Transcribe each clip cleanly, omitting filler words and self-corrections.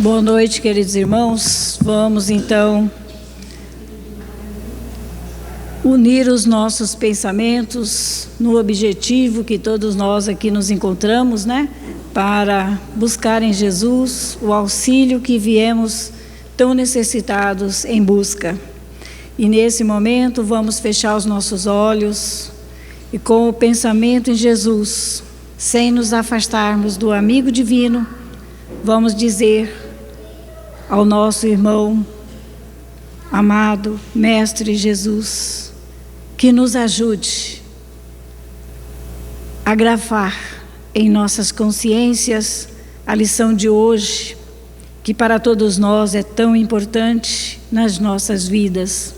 Boa noite, queridos irmãos. Vamos então unir os nossos pensamentos no objetivo que todos nós aqui nos encontramos, para buscar em Jesus o auxílio que viemos tão necessitados em busca. E nesse momento vamos fechar os nossos olhos e com o pensamento em Jesus, sem nos afastarmos do amigo divino, vamos dizer ao nosso irmão amado, Mestre Jesus, que nos ajude a gravar em nossas consciências a lição de hoje, que para todos nós é tão importante nas nossas vidas.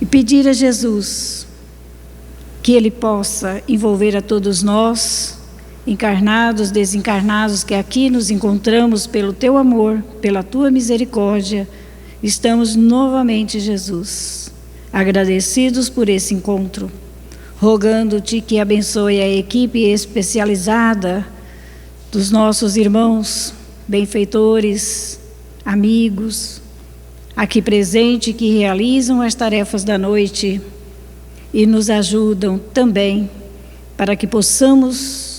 E pedir a Jesus que Ele possa envolver a todos nós, encarnados, desencarnados, que aqui nos encontramos pelo Teu amor, pela Tua misericórdia. Estamos novamente, Jesus, agradecidos por esse encontro, rogando-Te que abençoe a equipe especializada dos nossos irmãos, benfeitores, amigos, aqui presente, que realizam as tarefas da noite e nos ajudam também para que possamos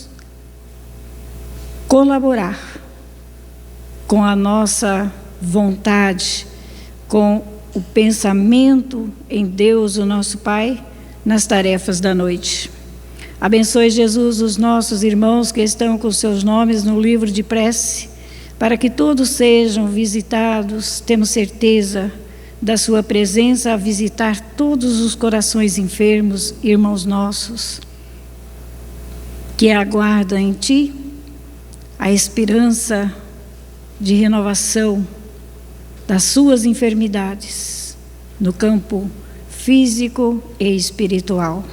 colaborar com a nossa vontade, com o pensamento em Deus, o nosso Pai, nas tarefas da noite. Abençoe, Jesus, os nossos irmãos que estão com seus nomes no livro de prece, para que todos sejam visitados. Temos certeza da Sua presença a visitar todos os corações enfermos, irmãos nossos, que aguardam em Ti a esperança de renovação das suas enfermidades no campo físico e espiritual.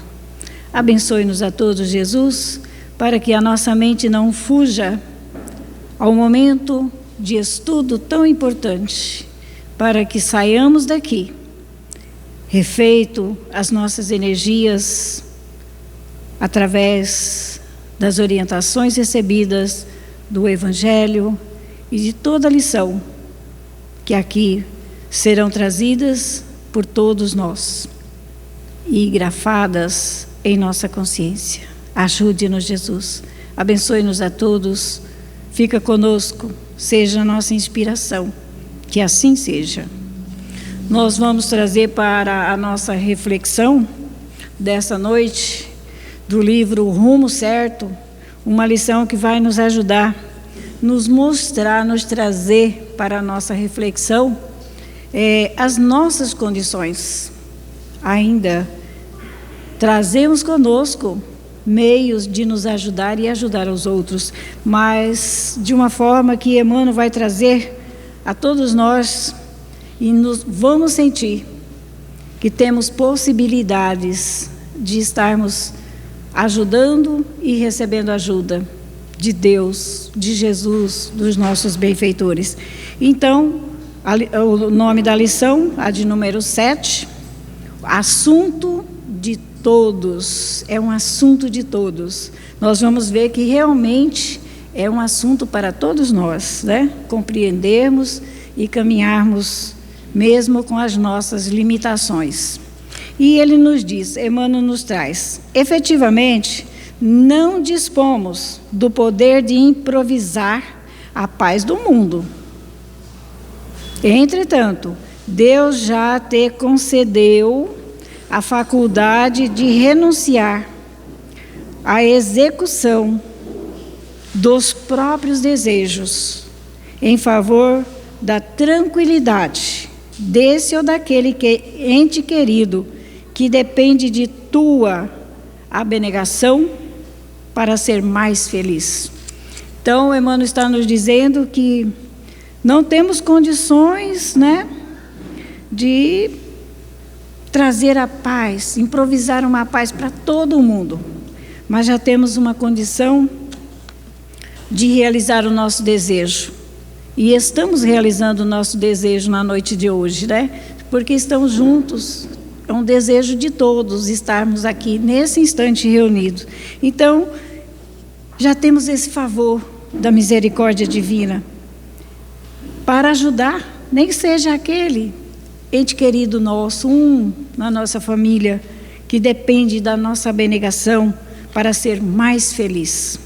Abençoe-nos a todos, Jesus, para que a nossa mente não fuja ao momento de estudo tão importante, para que saiamos daqui refeito as nossas energias através das orientações recebidas do Evangelho e de toda a lição que aqui serão trazidas por todos nós e grafadas em nossa consciência. Ajude-nos, Jesus. Abençoe-nos a todos. Fica conosco. Seja a nossa inspiração. Que assim seja. Nós vamos trazer para a nossa reflexão dessa noite, do livro O Rumo Certo, uma lição que vai nos ajudar, nos mostrar, nos trazer para a nossa reflexão as nossas condições. Ainda trazemos conosco meios de nos ajudar e ajudar os outros, mas de uma forma que Emmanuel vai trazer a todos nós, e vamos sentir que temos possibilidades de estarmos ajudando e recebendo ajuda de Deus, de Jesus, dos nossos benfeitores. Então, o nome da lição, a de número 7, assunto de todos, é um assunto de todos. Nós vamos ver que realmente é um assunto para todos nós, compreendermos e caminharmos mesmo com as nossas limitações. E ele nos diz, Emmanuel nos traz, efetivamente, não dispomos do poder de improvisar a paz do mundo. Entretanto, Deus já te concedeu a faculdade de renunciar à execução dos próprios desejos em favor da tranquilidade desse ou daquele ente querido que depende de tua abnegação para ser mais feliz. Então, Emmanuel está nos dizendo que não temos condições, de trazer a paz, improvisar uma paz para todo mundo, mas já temos uma condição de realizar o nosso desejo. E estamos realizando o nosso desejo na noite de hoje, porque estamos juntos. É um desejo de todos estarmos aqui nesse instante reunidos. Então, já temos esse favor da misericórdia divina. para ajudar, nem que seja aquele ente querido nosso, na nossa família, que depende da nossa abnegação para ser mais feliz.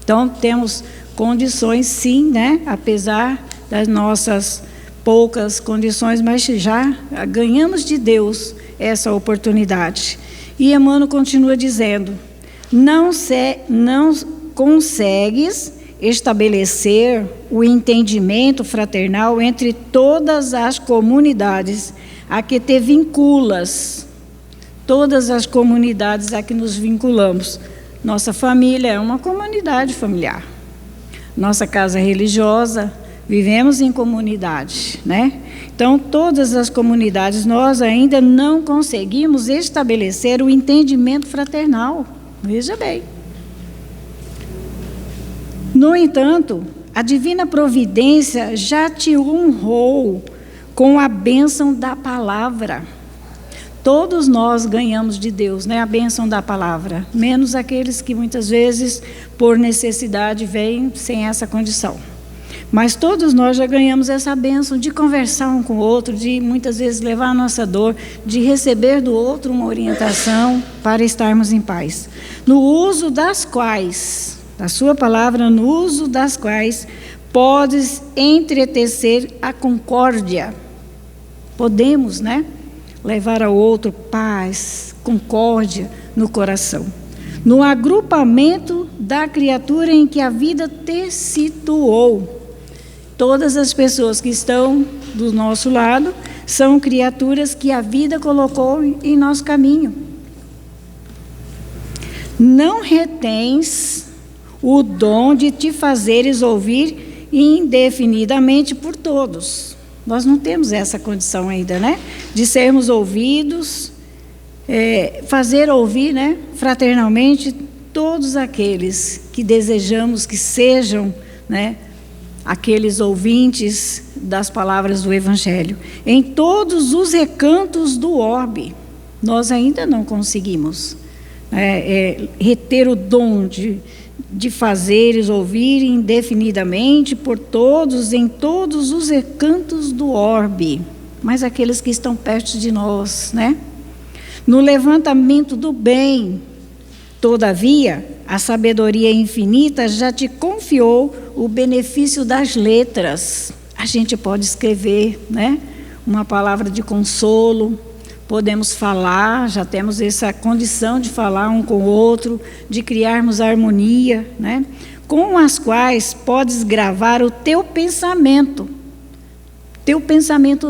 Então, temos condições, sim, né? Apesar das nossas poucas condições, mas já ganhamos de Deus essa oportunidade. E Emmanuel continua dizendo: não consegues estabelecer o entendimento fraternal entre todas as comunidades a que te vinculas. Todas as comunidades a que nos vinculamos. Nossa família é uma comunidade familiar. Nossa casa religiosa, vivemos em comunidade, né? Então, todas as comunidades, nós ainda não conseguimos estabelecer o entendimento fraternal. Veja bem. No entanto, a divina providência já te honrou com a bênção da palavra. Todos nós ganhamos de Deus, né, a bênção da palavra, menos aqueles que muitas vezes, por necessidade, vêm sem essa condição. Mas todos nós já ganhamos essa bênção de conversar um com o outro, de muitas vezes levar a nossa dor, de receber do outro uma orientação para estarmos em paz. No uso das quais, da sua palavra, no uso das quais podes entretecer a concórdia. Podemos, né? Levar ao outro paz, concórdia no coração. No agrupamento da criatura em que a vida te situou. Todas as pessoas que estão do nosso lado são criaturas que a vida colocou em nosso caminho. Não retens o dom de te fazeres ouvir indefinidamente por todos. Nós não temos essa condição ainda, né? De sermos ouvidos, fazer ouvir, né? Fraternalmente, todos aqueles que desejamos que sejam, né? Aqueles ouvintes das palavras do Evangelho. Em todos os recantos do orbe, nós ainda não conseguimos reter o dom de fazeres ouvir indefinidamente por todos, em todos os recantos do orbe, mas aqueles que estão perto de nós, né? No levantamento do bem, todavia, a sabedoria infinita já te confiou o benefício das letras. A gente pode escrever, né? Uma palavra de consolo, podemos falar, já temos essa condição de falar um com o outro, de criarmos harmonia, né? Com as quais podes gravar o teu pensamento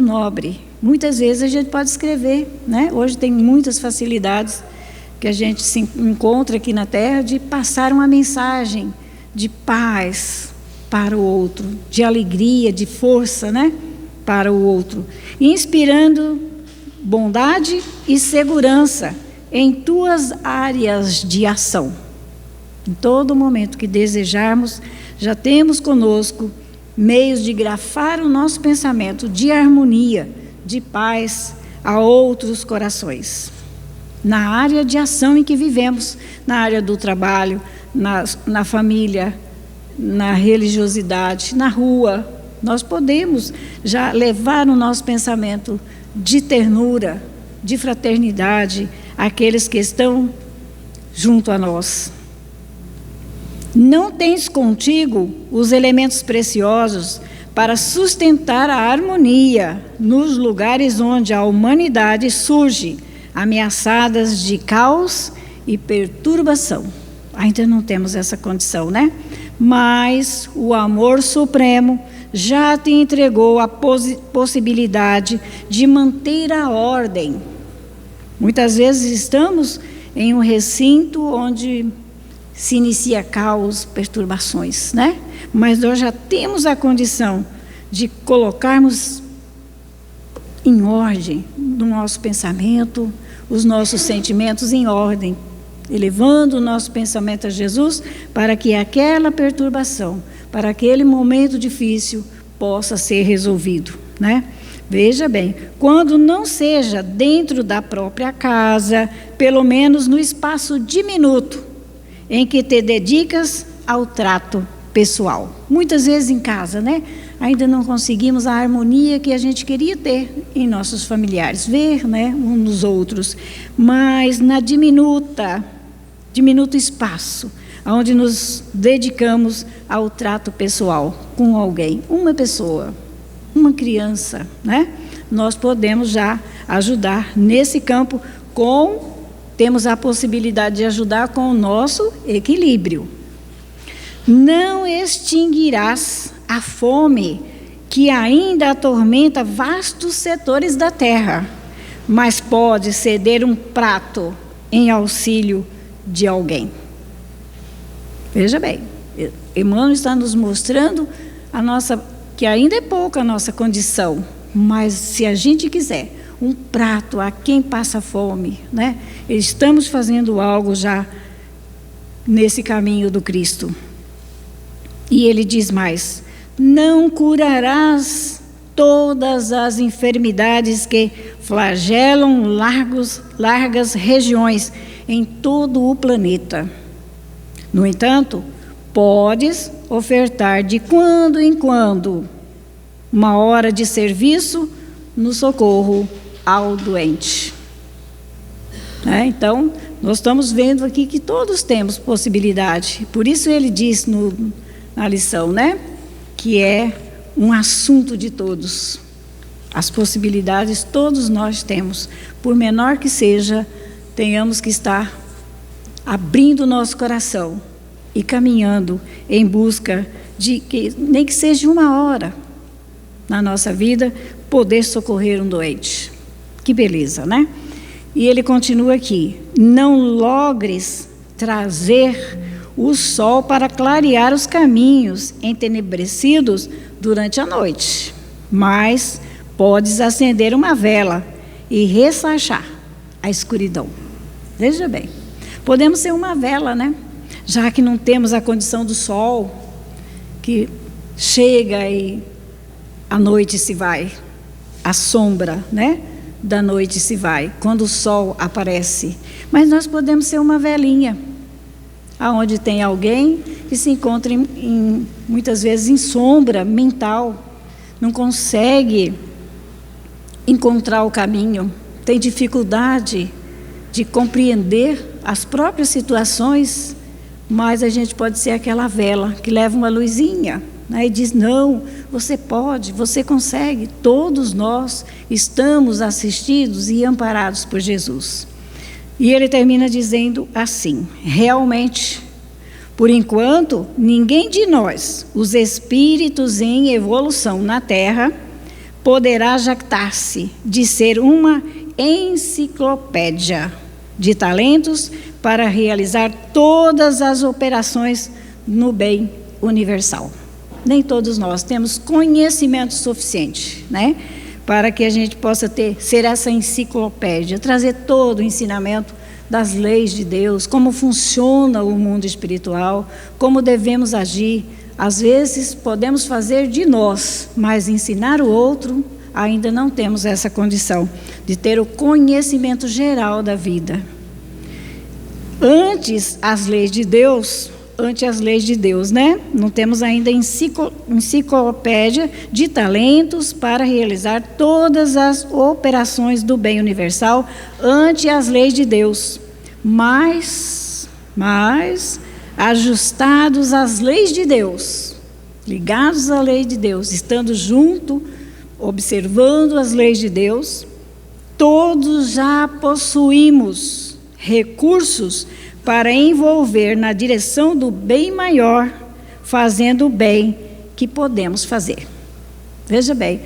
nobre. Muitas vezes a gente pode escrever, né? Hoje tem muitas facilidades que a gente se encontra aqui na Terra de passar uma mensagem de paz para o outro, de alegria, de força, né? Para o outro, inspirando bondade e segurança em tuas áreas de ação. Em todo momento que desejarmos, já temos conosco meios de grafar o nosso pensamento de harmonia, de paz a outros corações. Na área de ação em que vivemos, na área do trabalho, na família, na religiosidade, na rua, nós podemos já levar o nosso pensamento de ternura, de fraternidade, àqueles que estão junto a nós. Não tens contigo os elementos preciosos para sustentar a harmonia nos lugares onde a humanidade surge, ameaçadas de caos e perturbação. Ainda não temos essa condição, né? Mas o amor supremo já te entregou a possibilidade de manter a ordem. Muitas vezes estamos em um recinto onde se inicia caos, perturbações, né? Mas nós já temos a condição de colocarmos em ordem no nosso pensamento, os nossos sentimentos em ordem, elevando o nosso pensamento a Jesus para que aquela perturbação, para aquele momento difícil, possa ser resolvido, né? Veja bem, quando não seja dentro da própria casa, pelo menos no espaço diminuto em que te dedicas ao trato pessoal. Muitas vezes em casa, né? Ainda não conseguimos a harmonia que a gente queria ter em nossos familiares, ver, né, uns nos outros. Mas na diminuto espaço, onde nos dedicamos ao trato pessoal com alguém, uma pessoa, uma criança, né? Nós podemos já ajudar nesse campo temos a possibilidade de ajudar com o nosso equilíbrio. Não extinguirás a fome que ainda atormenta vastos setores da terra, mas pode ceder um prato em auxílio de alguém. Veja bem, Emmanuel está nos mostrando que ainda é pouca a nossa condição, mas se a gente quiser um prato a quem passa fome, né? Estamos fazendo algo já nesse caminho do Cristo. E ele diz mais: não curarás todas as enfermidades que flagelam largas regiões em todo o planeta. No entanto, podes ofertar de quando em quando uma hora de serviço no socorro ao doente. Então, nós estamos vendo aqui que todos temos possibilidade. Por isso ele diz na lição, né, que é um assunto de todos. As possibilidades todos nós temos. Por menor que seja, tenhamos que estar abrindo o nosso coração e caminhando em busca de que, nem que seja uma hora na nossa vida, poder socorrer um doente. Que beleza, né? E ele continua aqui: não logres trazer o sol para clarear os caminhos entenebrecidos durante a noite, mas podes acender uma vela e ressachar a escuridão. Veja bem, podemos ser uma vela, né? Já que não temos a condição do sol, que chega e a noite se vai, a sombra, né, da noite se vai, quando o sol aparece. Mas nós podemos ser uma velinha, aonde tem alguém que se encontra muitas vezes em sombra mental, não consegue encontrar o caminho, tem dificuldade de compreender as próprias situações, mas a gente pode ser aquela vela que leva uma luzinha, né, e diz: não, você pode, você consegue. Todos nós estamos assistidos e amparados por Jesus. E ele termina dizendo assim: realmente, por enquanto, ninguém de nós, os espíritos em evolução na Terra, poderá jactar-se de ser uma enciclopédia de talentos para realizar todas as operações no bem universal. Nem todos nós temos conhecimento suficiente, né, para que a gente possa ser essa enciclopédia, trazer todo o ensinamento das leis de Deus, como funciona o mundo espiritual, como devemos agir. Às vezes podemos fazer de nós, mas ensinar o outro, ainda não temos essa condição de ter o conhecimento geral da vida. Antes as leis de Deus, né? Não temos ainda enciclopédia de talentos para realizar todas as operações do bem universal ante as leis de Deus, mas ajustados às leis de Deus, ligados à lei de Deus, estando junto, observando as leis de Deus, todos já possuímos recursos para envolver na direção do bem maior, fazendo o bem que podemos fazer. Veja bem,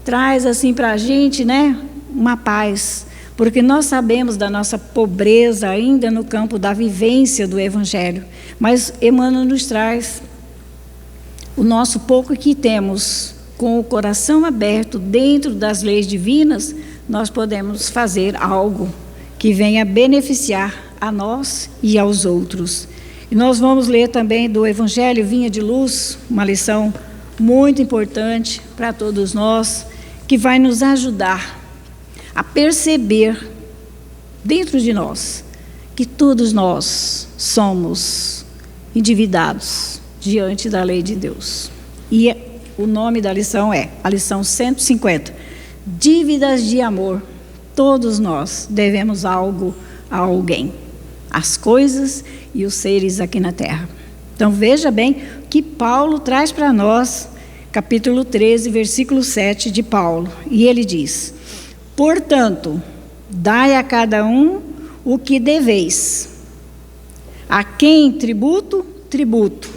traz assim para a gente, né, uma paz, porque nós sabemos da nossa pobreza ainda no campo da vivência do Evangelho, mas Emmanuel nos traz o nosso pouco que temos, com o coração aberto dentro das leis divinas, nós podemos fazer algo que venha beneficiar a nós e aos outros. E nós vamos ler também do Evangelho Vinha de Luz, uma lição muito importante para todos nós, que vai nos ajudar a perceber dentro de nós que todos nós somos endividados diante da lei de Deus. E o nome da lição é a lição 150, dívidas de amor. Todos nós devemos algo a alguém, as coisas e os seres aqui na terra. Então veja bem o que Paulo traz para nós, capítulo 13, versículo 7 de Paulo. E ele diz: portanto, dai a cada um o que deveis. A quem tributo, tributo.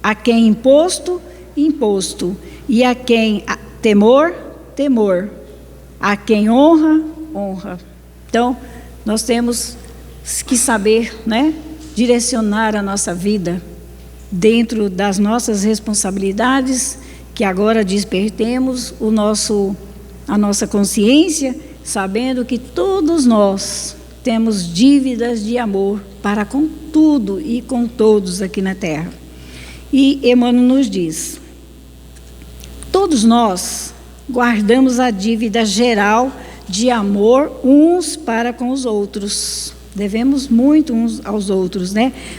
A quem imposto, imposto. E a quem temor, temor. A quem honra, honra. Então, nós temos que saber, direcionar a nossa vida dentro das nossas responsabilidades, que agora despertemos a nossa consciência, sabendo que todos nós temos dívidas de amor para com tudo e com todos aqui na terra. E Emmanuel nos diz: todos nós guardamos a dívida geral de amor uns para com os outros. Devemos muito uns aos outros,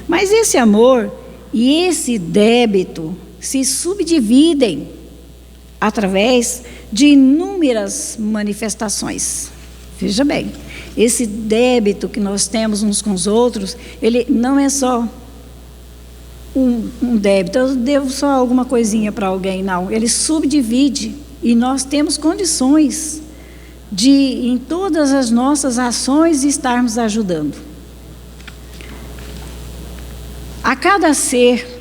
Mas esse amor e esse débito se subdividem através de inúmeras manifestações. Veja bem, esse débito que nós temos uns com os outros, ele não é só um débito, eu devo só alguma coisinha para alguém, não. Ele subdivide e nós temos condições de, em todas as nossas ações, estarmos ajudando. A cada ser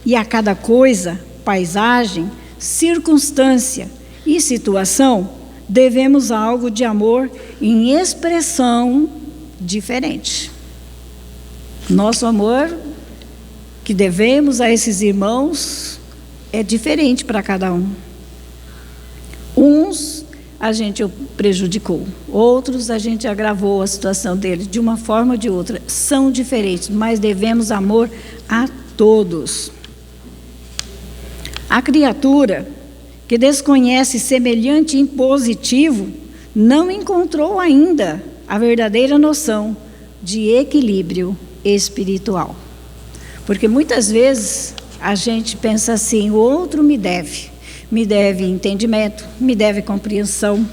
e a cada coisa, paisagem, circunstância e situação, devemos algo de amor em expressão diferente. Nosso amor que devemos a esses irmãos é diferente para cada um. Uns a gente prejudicou, outros a gente agravou a situação deles de uma forma ou de outra. São diferentes, mas devemos amor a todos. A criatura que desconhece semelhante impositivo não encontrou ainda a verdadeira noção de equilíbrio espiritual. Porque muitas vezes a gente pensa assim: o outro me deve entendimento, me deve compreensão,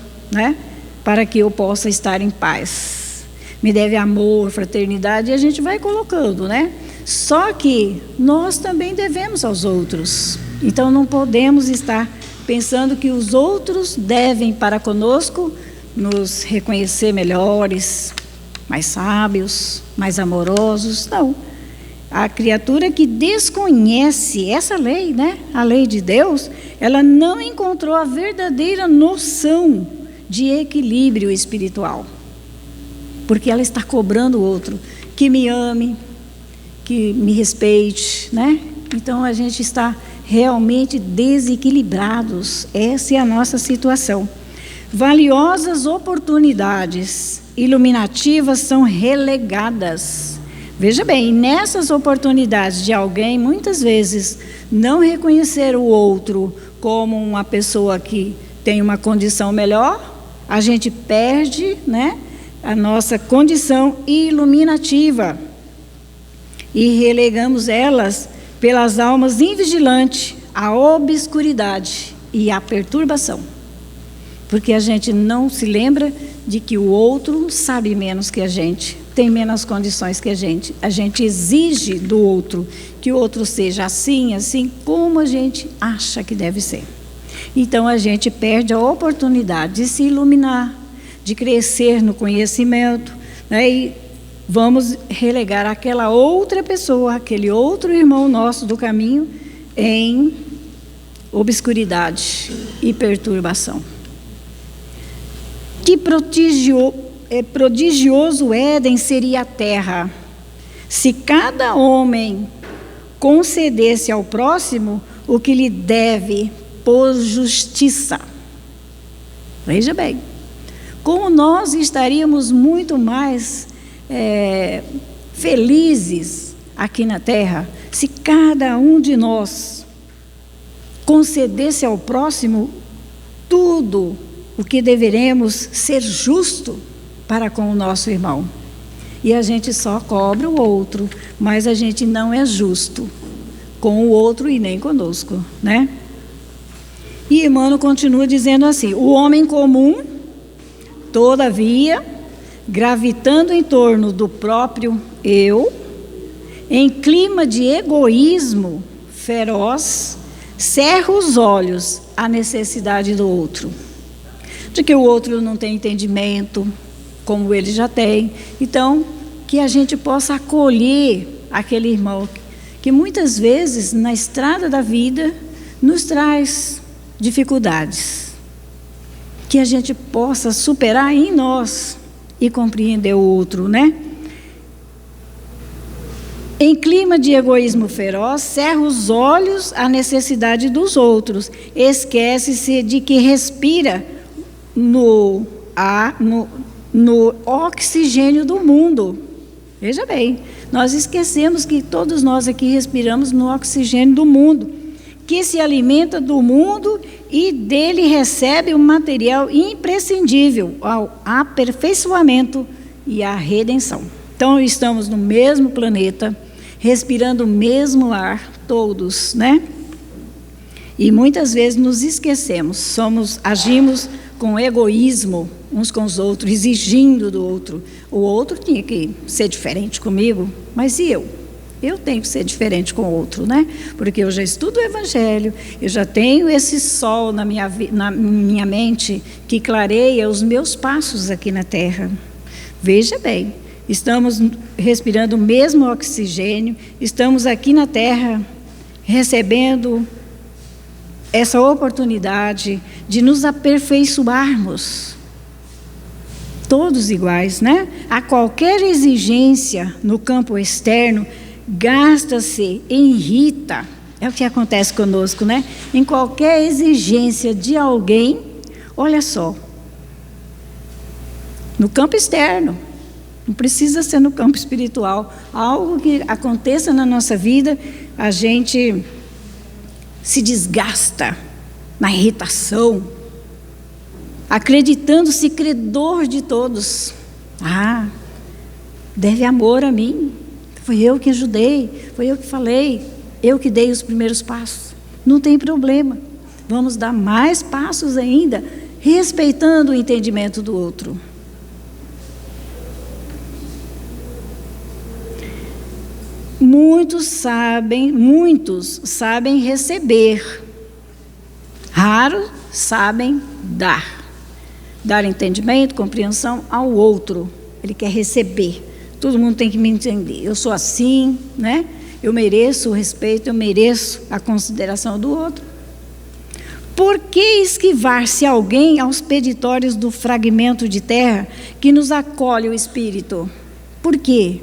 para que eu possa estar em paz. Me deve amor, fraternidade, e a gente vai colocando, Só que nós também devemos aos outros. Então não podemos estar pensando que os outros devem para conosco nos reconhecer melhores, mais sábios, mais amorosos. Não. A criatura que desconhece essa lei, a lei de Deus, ela não encontrou a verdadeira noção de equilíbrio espiritual. Porque ela está cobrando o outro que me ame, que me respeite, Então a gente está realmente desequilibrados. Essa é a nossa situação. Valiosas oportunidades iluminativas são relegadas. Veja bem, nessas oportunidades de alguém, muitas vezes, não reconhecer o outro como uma pessoa que tem uma condição melhor, a gente perde, a nossa condição iluminativa e relegamos elas pelas almas invigilantes à obscuridade e à perturbação. Porque a gente não se lembra de que o outro sabe menos que a gente, tem menos condições que a gente. A gente exige do outro que o outro seja assim, como a gente acha que deve ser. Então a gente perde a oportunidade de se iluminar, de crescer no conhecimento, e vamos relegar aquela outra pessoa, aquele outro irmão nosso do caminho, em obscuridade e perturbação. Que prodigioso Éden seria a terra, se cada homem concedesse ao próximo o que lhe deve por justiça. Veja bem, como nós estaríamos muito mais felizes aqui na terra, se cada um de nós concedesse ao próximo tudo o que deveremos ser justo para com o nosso irmão. E a gente só cobra o outro, mas a gente não é justo. com o outro e nem conosco, né? E Emmanuel continua dizendo assim: o homem comum, todavia, gravitando em torno do próprio eu, em clima de egoísmo feroz, cerra os olhos à necessidade do outro, de que o outro não tem entendimento, como ele já tem. Então, que a gente possa acolher aquele irmão que muitas vezes na estrada da vida nos traz dificuldades, que a gente possa superar em nós e compreender o outro, né? Em clima de egoísmo feroz, cerra os olhos à necessidade dos outros, esquece-se de que respira no oxigênio do mundo. Veja bem, nós esquecemos que todos nós aqui respiramos no oxigênio do mundo, que se alimenta do mundo e dele recebe o material imprescindível ao aperfeiçoamento e à redenção. Então, estamos no mesmo planeta, respirando o mesmo ar, todos, né? E muitas vezes nos esquecemos, agimos com egoísmo uns com os outros, exigindo do outro. O outro tinha que ser diferente comigo, mas e eu? Eu tenho que ser diferente com o outro, né? Porque eu já estudo o Evangelho, eu já tenho esse sol na minha mente que clareia os meus passos aqui na Terra. Veja bem, estamos respirando o mesmo oxigênio, estamos aqui na Terra recebendo essa oportunidade de nos aperfeiçoarmos, todos iguais, né? A qualquer exigência no campo externo, gasta-se, irrita, é o que acontece conosco, né? Em qualquer exigência de alguém, olha só, no campo externo, não precisa ser no campo espiritual, algo que aconteça na nossa vida, a gente se desgasta na irritação, acreditando-se credor de todos. Ah, deve amor a mim, foi eu que ajudei, foi eu que falei, eu que dei os primeiros passos. Não tem problema, vamos dar mais passos ainda, respeitando o entendimento do outro. Muitos sabem receber, raros sabem dar entendimento, compreensão ao outro. Ele quer receber, todo mundo tem que me entender, eu sou assim, né? Eu mereço o respeito, eu mereço a consideração do outro. Por que esquivar-se alguém aos peditórios do fragmento de terra que nos acolhe o espírito? Por quê?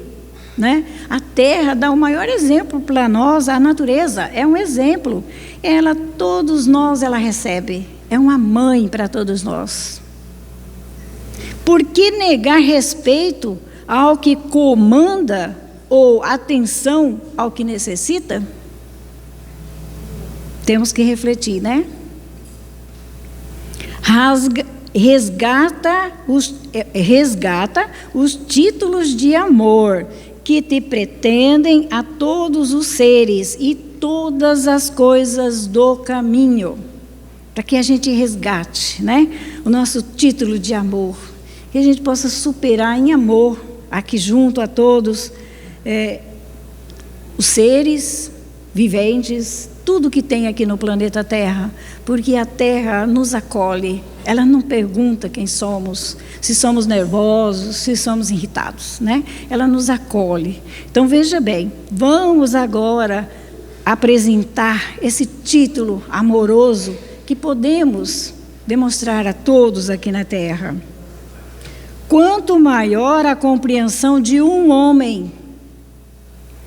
Né? A terra dá o maior exemplo para nós, a natureza é um exemplo. Todos nós ela recebe, é uma mãe para todos nós. Por que negar respeito ao que comanda ou atenção ao que necessita? Temos que refletir, né? Resgata os títulos de amor que te pretendem a todos os seres e todas as coisas do caminho, para que a gente resgate, né, o nosso título de amor, que a gente possa superar em amor, aqui junto a todos, os seres viventes, tudo que tem aqui no planeta Terra, porque a Terra nos acolhe, ela não pergunta quem somos, se somos nervosos, se somos irritados, né? Ela nos acolhe. Então, veja bem, vamos agora apresentar esse título amoroso que podemos demonstrar a todos aqui na Terra. Quanto maior a compreensão de um homem,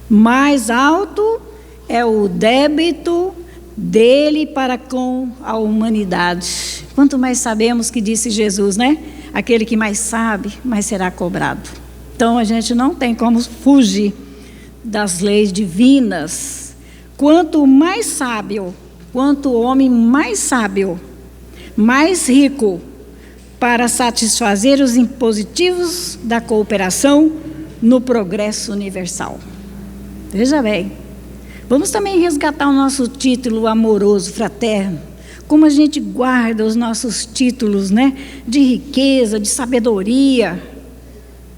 mais alto é o débito dele para com a humanidade. Quanto mais sabemos, que disse Jesus, né? Aquele que mais sabe, mais será cobrado. Então, a gente não tem como fugir das leis divinas. Quanto mais sábio, quanto o homem mais sábio, mais rico, para satisfazer os impositivos da cooperação no progresso universal. Veja bem, Vamos também resgatar o nosso título amoroso, fraterno. Como a gente guarda os nossos títulos, né? De riqueza, de sabedoria.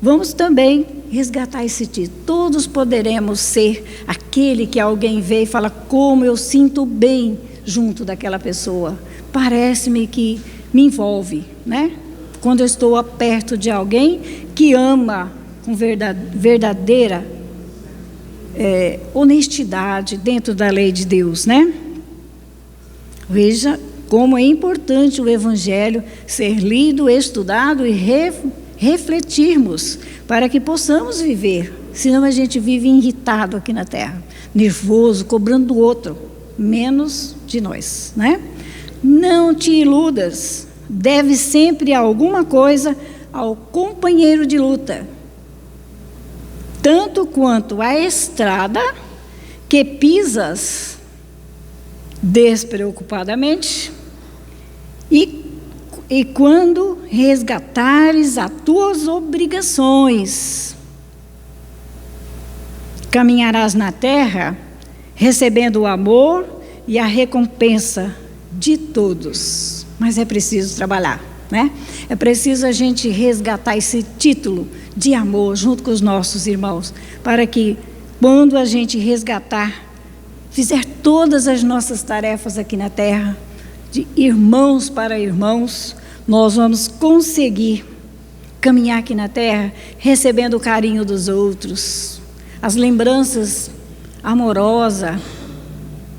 Vamos também resgatar esse título. Todos poderemos ser aquele que alguém vê e fala: como eu sinto bem junto daquela pessoa. Parece-me que me envolve, né? Quando eu estou perto de alguém que ama com verdadeira honestidade dentro da lei de Deus, né? Veja como é importante o Evangelho ser lido, estudado e refletirmos para que possamos viver. Senão a gente vive irritado aqui na terra, nervoso, cobrando do outro, menos de nós, né? Não te iludas, deve sempre alguma coisa ao companheiro de luta, tanto quanto a estrada que pisas despreocupadamente, e quando resgatares as tuas obrigações, caminharás na terra recebendo o amor e a recompensa de todos. Mas é preciso trabalhar, né? É preciso a gente resgatar esse título de amor junto com os nossos irmãos, para que quando a gente resgatar, fizer todas as nossas tarefas aqui na terra, de irmãos para irmãos, nós vamos conseguir caminhar aqui na terra recebendo o carinho dos outros, as lembranças amorosas,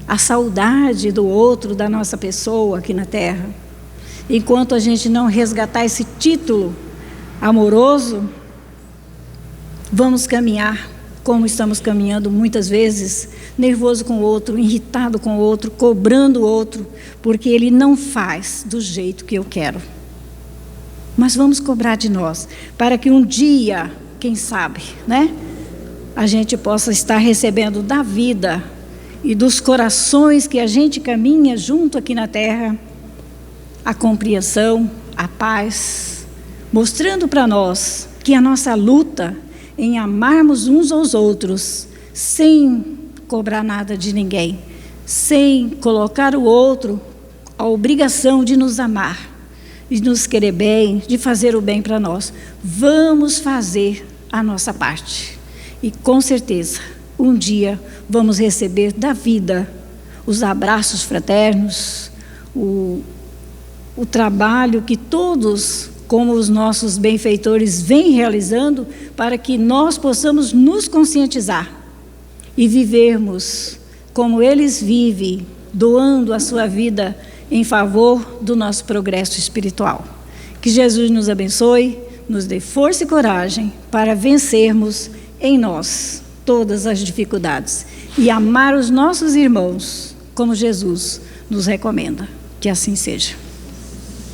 a saudade do outro, da nossa pessoa aqui na terra. Enquanto a gente não resgatar esse título amoroso, vamos caminhar como estamos caminhando muitas vezes, nervoso com o outro, irritado com o outro, cobrando o outro, porque ele não faz do jeito que eu quero. Mas vamos cobrar de nós, para que um dia, quem sabe, né, a gente possa estar recebendo da vida e dos corações que a gente caminha junto aqui na terra, a compreensão, a paz, mostrando para nós que a nossa luta em amarmos uns aos outros, sem cobrar nada de ninguém, sem colocar o outro a obrigação de nos amar, de nos querer bem, de fazer o bem para nós. Vamos fazer a nossa parte. E com certeza, um dia vamos receber da vida os abraços fraternos, o trabalho que todos, como os nossos benfeitores vêm realizando, para que nós possamos nos conscientizar e vivermos como eles vivem, doando a sua vida em favor do nosso progresso espiritual. Que Jesus nos abençoe, nos dê força e coragem para vencermos em nós todas as dificuldades e amar os nossos irmãos como Jesus nos recomenda. Que assim seja.